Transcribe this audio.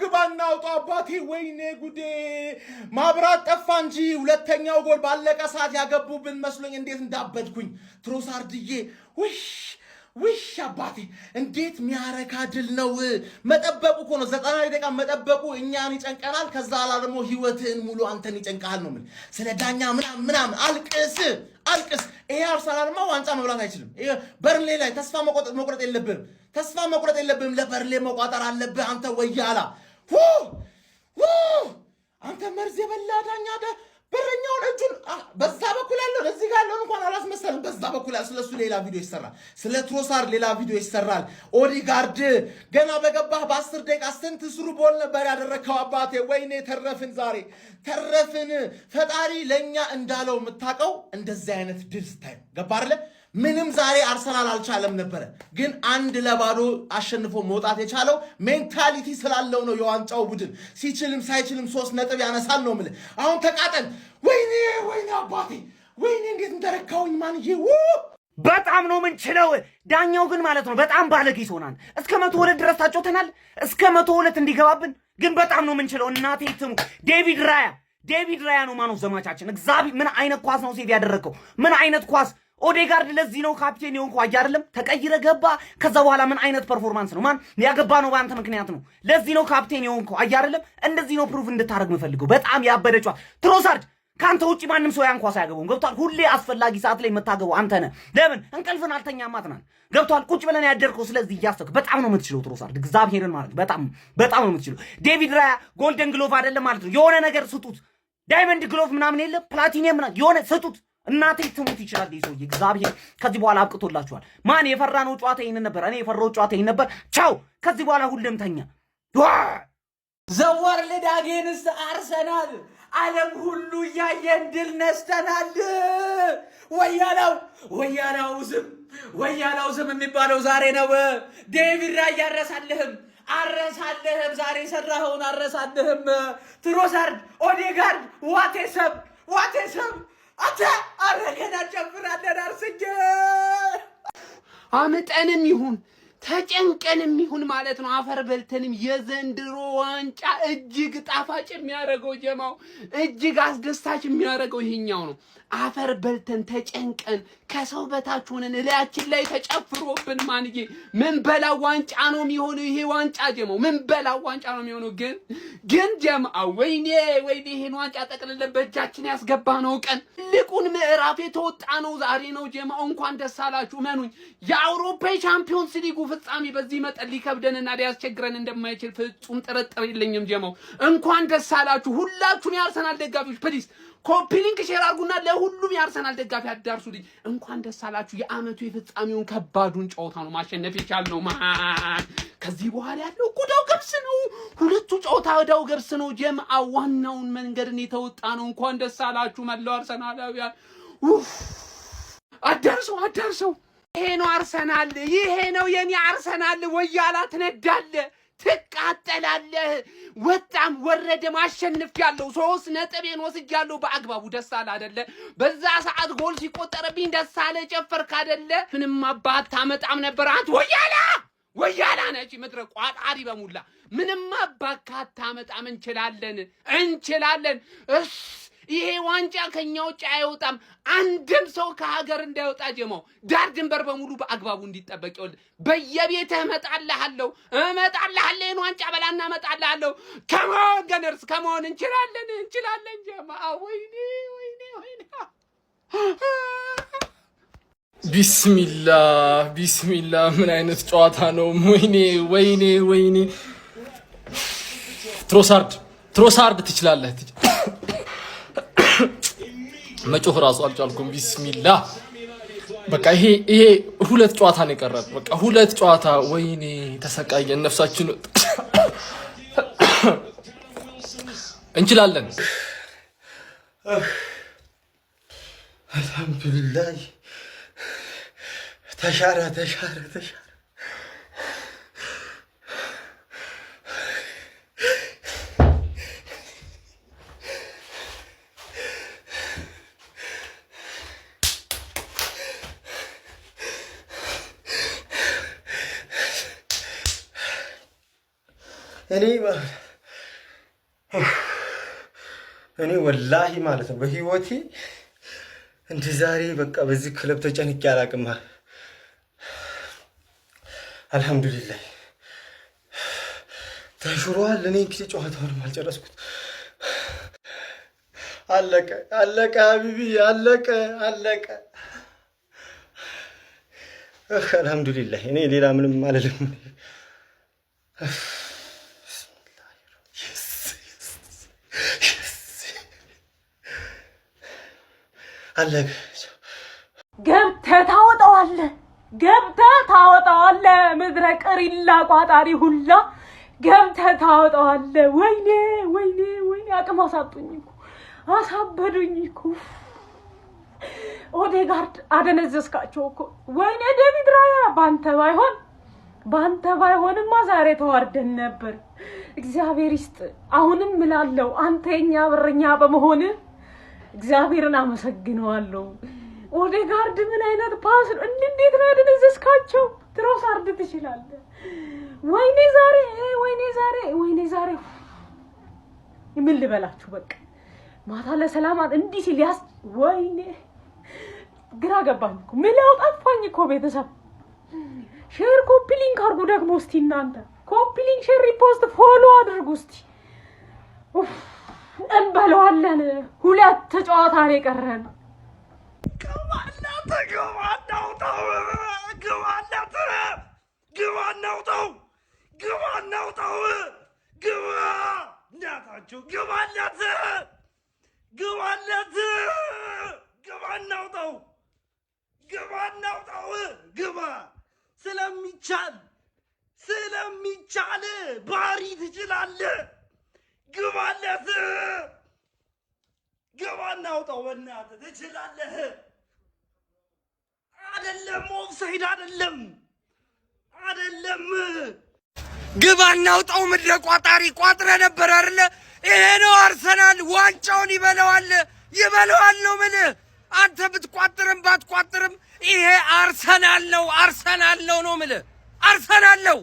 ግባና አውጣው አባቴ ወይኔ ጉዴ ማብራት ጠፋ እንጂ ሁለተኛው ጎል ባለቀ ሰዓት ያገቡብን መስሎኝ እንዴት እንዳበድኩኝ ትሮሳርድዬ ውሽ አባቴ እንዴት ሚያረካ ድል ነው መጠበቁ እኮ ነው 90 ደቂቃ መጠበቁ እኛን ይጨንቀናል ከዛ አላ ደግሞ ህይወትን ሙሉ አንተን ይጨንቃል ነው ምን ስለ ዳኛ ምናምን አልቅስ ይሄ አርሰናልማ ዋንጫ መብላት አይችልም ይሄ በርንሌ ላይ ተስፋ መቁረጥ የለብህም ለበርንሌ መቋጠር አለብህ አንተ ወያላ አንተ መርዝ የበላ ዳኛ በረኛውን እጁን በዛ በኩል ያለው ለዚህ ጋር ያለው እንኳን አላስመሰለም በዛ በኩል ያለው ስለሱ ሌላ ቪዲዮ ይሰራል ስለ ትሮሳርድ ሌላ ቪዲዮ ይሰራል ኦዲጋርድ ገና በገባህ በ10 ደቂቃ ስንት ስሩ ቦል ነበር ያደረከው አባቴ ወይኔ ተረፍን ፈጣሪ ለኛ እንዳለው የምታቀው እንደዚህ አይነት ድል ስታይ ገባ አይደለ ምንም ዛሬ አርሰናል አልቻለም ነበር ግን 1-0 አሸንፎ መውጣት የቻለው ሜንታሊቲ ስላለው ነው የዋንጫው ቡድን ሲችልም ሳይችልም 3 ነጥብ ያነሳል ነው ማለት አሁን ተቃጠል ወይኔ አባቴ ወይኔ እንዴት እንደረካውኝ ማንዬ በጣም ነው ምንችለው ዳኛው ግን ማለት ነው በጣም ባለጌ ሆናን እስከ 102 ድረስ ታጮተናል እስከ 102 እንዲገባብን ግን በጣም ነው ምንችለው እናቴ ትሙ ዴቪድ ራያ ነው ማኑ ዘማቻችን እግዚአብሔር ምን አይነት ኳስ ነው ሴቭ ያደረከው ምን አይነት ኳስ ኦዴጋርድ ለዚህ ነው ካፕቴን የሆንኩ አይደለም ተቀይረ ገባ ከዛ በኋላ ምን አይነት ፐርፎርማንስ ነው ማን ያገባ ነው ባንተ ምክንያት ነው ለዚህ ነው ካፕቴን የሆንኩ አይደለም እንደዚህ ነው ፕሩፍ እንድታረግ መፈልገው በጣም ያበደጫው ትሮሳርድ ካንተ ውጪ ማንንም ሰው ያንኳስ ያገባው ገብቷል ሁሌ አስፈላጊ ሰዓት ላይ መታገቡ አንተ ነህ ለምን እንቅልፍን አልተኛማትናል ገብቷል ቁጭ ብለን ያደርከው ስለዚህ ያስተክ በጣም ነው የምትችለው ትሮሳርድ እግዚአብሔርን ማለት በጣም ነው የምትችለው ዴቪድ ራያ ጎልደን ግሎቭ አይደለም ማለት ነው የሆነ ነገር ስጡት ዳይመንድ ግሎቭ ምናምን የለ ፕላቲኒየም ምናምን የሆነ ስጡት እናቴ ትሙት ይችላል ይሶ እግዚአብሔር ከዚህ በኋላ አብቅቶላችኋል ማን የፈራነው ጨዋታ ይሄን ነበር እኔ የፈራው ጨዋታ ይሄን ነበር ቻው ከዚህ በኋላ ሁሉም ተኛ ዘወር ለዳጌንስ አርሰናል ዓለም ሁሉ ያየን ድል ነስተናል ወያላው ዝም የሚባለው ዛሬ ነው ዴቪድ ራያ አረሳለህም ዛሬ ሰራኸውን አረሳለህም ትሮሳርድ ኦዴጋርድ ዋቴሰብ አታ አረገና ጨፍራለን አርስጀ አመጠንም ይሁን ተጨንቀንም ይሁን ማለት ነው አፈር በልተንም የዘንድሮ ዋንጫ እጅግ ጣፋጭ የሚያረጋው ጀማው እጅግ አስደሳች የሚያረጋው ይሄኛው ነው አፈር በልተን ተጨንቀን ከሰው በታች ሆነን እላያችን ላይ ተጨፍሮብን ማንዬ ምን በላው ዋንጫ ነው የሚሆነው ይሄ ዋንጫ ጀማው ምን በላው ዋንጫ ነው የሚሆነው ግን ጀማው ወይኔ ይሄን ዋንጫ ጠቅልለን በእጃችን ያስገባነው ቀን ልቁን ምዕራፍ የተወጣ ነው ዛሬ ነው ጀማው እንኳን ደስ አላችሁ መኑኝ የአውሮፓ ቻምፒዮንስ ሊግ ፍጻሜ በዚህ መጠን ሊከብደንና ሊያስቸግረን እንደማይችል ፍጹም ጥርጥር የለኝም ጀማው እንኳን ደስ አላችሁ ሁላችሁም የአርሰናል ደጋፊዎች ፕሊዝ ኮፒ ሊንክ ሼር አድርጉና ለሁሉም የአርሰናል ደጋፊ አዳርሱልኝ እንኳን ደስ አላችሁ የአመቱ የፍጻሜውን ከባዱን ጨዋታ ነው ማሸነፍ የቻልነው ማን ከዚህ በኋላ ያለው ጉዳው ገብስ ነው ሁለቱ ጨዋታ ወዳው ገብስ ነው ጀማው ዋናውን መንገድን የተወጣ ነው እንኳን ደስ አላችሁ መላው አርሰናላውያን አዳርሰው ይሄ ነው አርሰናል ይሄ ነው የኔ አርሰናል ወያላ ትነዳለህ ትቃጠላለህ ወጣም ወረደ ማሸነፍ ያለው 3 ነጥቤን ወስጃለሁ በአግባቡ ደስ አለ አይደለ በዛ ሰዓት ጎል ሲቆጠርብኝ ደስ አለ ጨፈርክ አይደለ ምንም አባት ታመጣም ነበር አንተ ወያላ ነጭ ምድረ ቋጣሪ በሙላ ምንም አባካታ ታመጣም እንችላለን ይሄ ዋንጫ ከኛ ውጭ አይወጣም አንድም ሰው ከሀገር እንዳይወጣ ጀማው ዳር ድንበር በሙሉ በአግባቡ እንዲጠበቅ ይወል በየቤትህ እመጣልሃለሁ ይሄን ዋንጫ በላና እመጣልሃለሁ ከሞን ገነርስ ከሞን እንችላለን ጀማው ወይኔ ቢስሚላህ ምን አይነት ጨዋታ ነው ወይኔ ትሮሳርድ ትችላለህ መጮህ ራሱ አልቻልኩም ቢስሚላህ በቃ ይሄ ሁለት ጨዋታ ነው የቀረን በቃ ሁለት ጨዋታ ወይኔ ተሰቃየን ነፍሳችን እንችላለን አልহামዱሊላህ ተሻረ እኔ ወላሂ ማለት ነው በህይወቴ እንደ ዛሬ በቃ በዚህ ክለብ ተጨንቄ አላውቅም። አልሐምዱሊላህ ተሽሯል። እኔ እንግዲህ ጨዋታውንም አልጨረስኩት። አለቀ ሀቢቢ አለቀ። አልሐምዱሊላህ እኔ ሌላ ምንም አልልም። አለቀ። ገብተህ ታወጣዋለህ። ምድረ ቅሪላ ቋጣሪ ሁላ ገብተህ ታወጣዋለህ። ወይኔ አቅም አሳጡኝ እኮ አሳበዱኝ እኮ። ኦዴጋርድ አደነዘዝካቸው እኮ። ወይኔ ዴቪድ ራያ ባንተ ባይሆንማ ዛሬ ተዋርደን ነበር። እግዚአብሔር ይስጥ። አሁንም እላለሁ አንተ የኛ በረኛ በመሆን እግዚአብሔርን አመሰግነዋለሁ። ኦዴጋርድ ምን አይነት ፓስ ነው! እንዴት ነው ያደነዘዝካቸው? ትሮሳርድ ትችላለህ። ወይኔ ዛሬ ምን ልበላችሁ። በቃ ማታ ለሰላማት እንዲህ ሲል ወይኔ ግራ ገባኝ እኮ። ምን ያውጣፋኝ እኮ ቤተሰብ። ሼር ኮፒ ሊንክ አድርጉ ደግሞ እስቲ እናንተ ኮፒ ሊንክ፣ ሼር፣ ሪፖስት፣ ፎሎ አድርጉ እስቲ። እንበለዋለን። 2 ጨዋታ ነው የቀረን። ስለሚቻል ባሪ ትችላለህ። ግባለት። እናውጣው በእናትህ ትችላለህ። አይደለም ኦፍሳይድ አይደለም። ግባ እናውጣው። ምድረ ቋጣሪ ቋጥረ ነበር አይደለ? ይሄ ነው አርሰናል። ዋንጫውን ይበለዋል ነው የምልህ። አንተ ብትቋጥርም ባትቋጥርም ይሄ አርሰናል ነው የምልህ። አርሰናል ነው።